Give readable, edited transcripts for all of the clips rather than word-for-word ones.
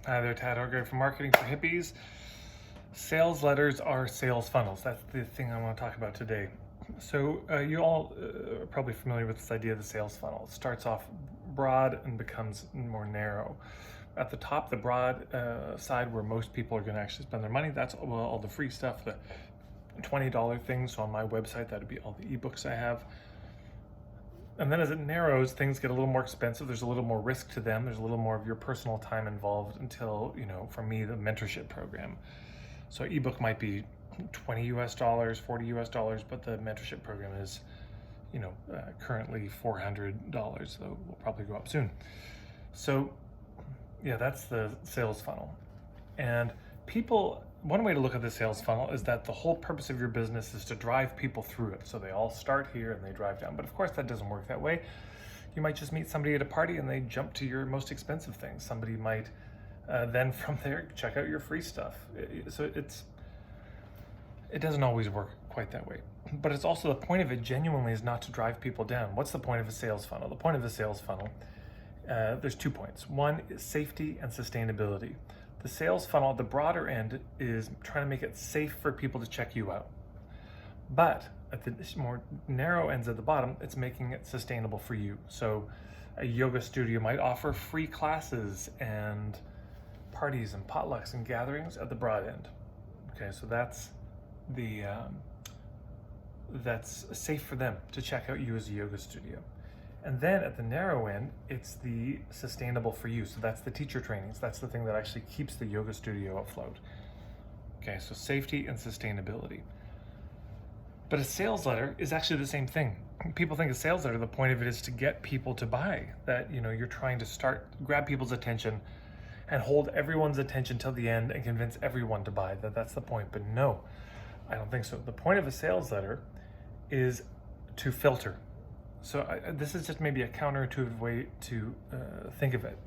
Hi there, Tad Hargrave from Marketing for Hippies. Sales letters are sales funnels. That's the thing I want to talk about today. So you all are probably familiar with this idea of the sales funnel. It starts off broad and becomes more narrow. At the top, the broad side where most people are going to actually spend their money, that's all the free stuff, the $20 things. So on my website, that would be all the ebooks I have. And then as it narrows, things get a little more expensive. There's a little more risk to them. There's a little more of your personal time involved until, for me, the mentorship program. So ebook might be $20 US, $40 US, but the mentorship program is, currently $400, so will probably go up soon. So yeah, that's the sales funnel. And one way to look at the sales funnel is that the whole purpose of your business is to drive people through it. So they all start here and they drive down. But of course, that doesn't work that way. You might just meet somebody at a party and they jump to your most expensive things. Somebody might then from there check out your free stuff. So it doesn't always work quite that way. But it's also the point of it genuinely is not to drive people down. What's the point of a sales funnel? The point of a sales funnel, there's 2 points. One is safety and sustainability. The sales funnel at the broader end is trying to make it safe for people to check you out. But at the more narrow ends at the bottom, it's making it sustainable for you. So a yoga studio might offer free classes and parties and potlucks and gatherings at the broad end. Okay, so that's safe for them to check out you as a yoga studio. And then at the narrow end, it's the sustainable for you. So that's the teacher trainings. That's the thing that actually keeps the yoga studio afloat. Okay, so safety and sustainability. But a sales letter is actually the same thing. People think a sales letter, the point of it is to get people to buy. That, you're trying to grab people's attention and hold everyone's attention till the end and convince everyone to buy. That's the point. But no, I don't think so. The point of a sales letter is to filter. So this is just maybe a counterintuitive way to think of it.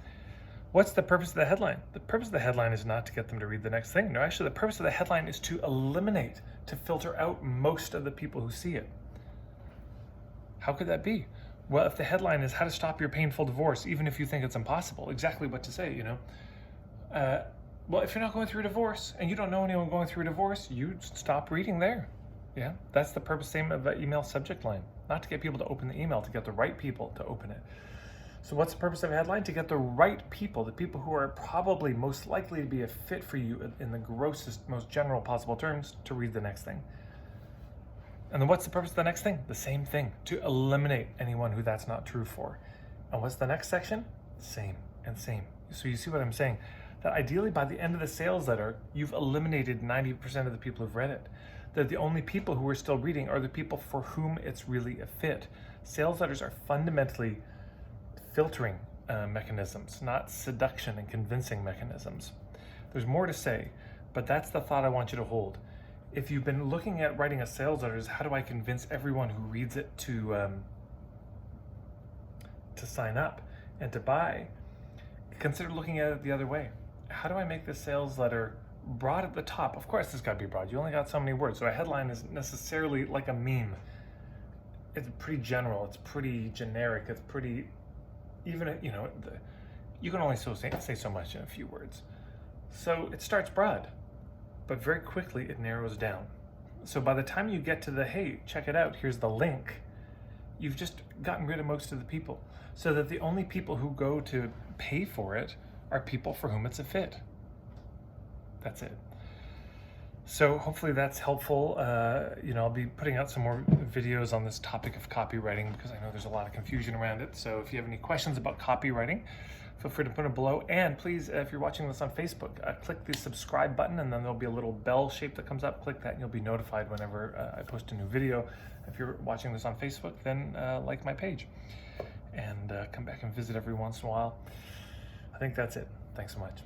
What's the purpose of the headline? The purpose of the headline is not to get them to read the next thing. No, actually, the purpose of the headline is to eliminate, to filter out most of the people who see it. How could that be? Well, if the headline is how to stop your painful divorce, even if you think it's impossible, exactly what to say, well, if you're not going through a divorce and you don't know anyone going through a divorce, you stop reading there. Yeah, that's the purpose statement of an email subject line. Not to get people to open the email, to get the right people to open it. So what's the purpose of a headline? To get the right people, the people who are probably most likely to be a fit for you in the grossest, most general possible terms, to read the next thing. And then what's the purpose of the next thing? The same thing, to eliminate anyone who that's not true for. And what's the next section? Same and same. So you see what I'm saying? That ideally by the end of the sales letter, you've eliminated 90% of the people who've read it. That the only people who are still reading are the people for whom it's really a fit. Sales letters are fundamentally filtering mechanisms, not seduction and convincing mechanisms. There's more to say, but that's the thought I want you to hold. If you've been looking at writing a sales letter as how do I convince everyone who reads it to sign up and to buy, consider looking at it the other way. How do I make this sales letter broad at the top? Of course, it's got to be broad. You only got so many words. So a headline isn't necessarily like a meme. It's pretty general. It's pretty generic. It's pretty, you can only say so much in a few words. So it starts broad, but very quickly it narrows down. So by the time you get to the, hey, check it out, here's the link, you've just gotten rid of most of the people. So that the only people who go to pay for it are people for whom it's a fit. That's it. So hopefully that's helpful. I'll be putting out some more videos on this topic of copywriting because I know there's a lot of confusion around it. So if you have any questions about copywriting, feel free to put them below. And please, if you're watching this on Facebook, click the subscribe button and then there'll be a little bell shape that comes up. Click that and you'll be notified whenever I post a new video. If you're watching this on Facebook, then like my page and come back and visit every once in a while. I think that's it. Thanks so much.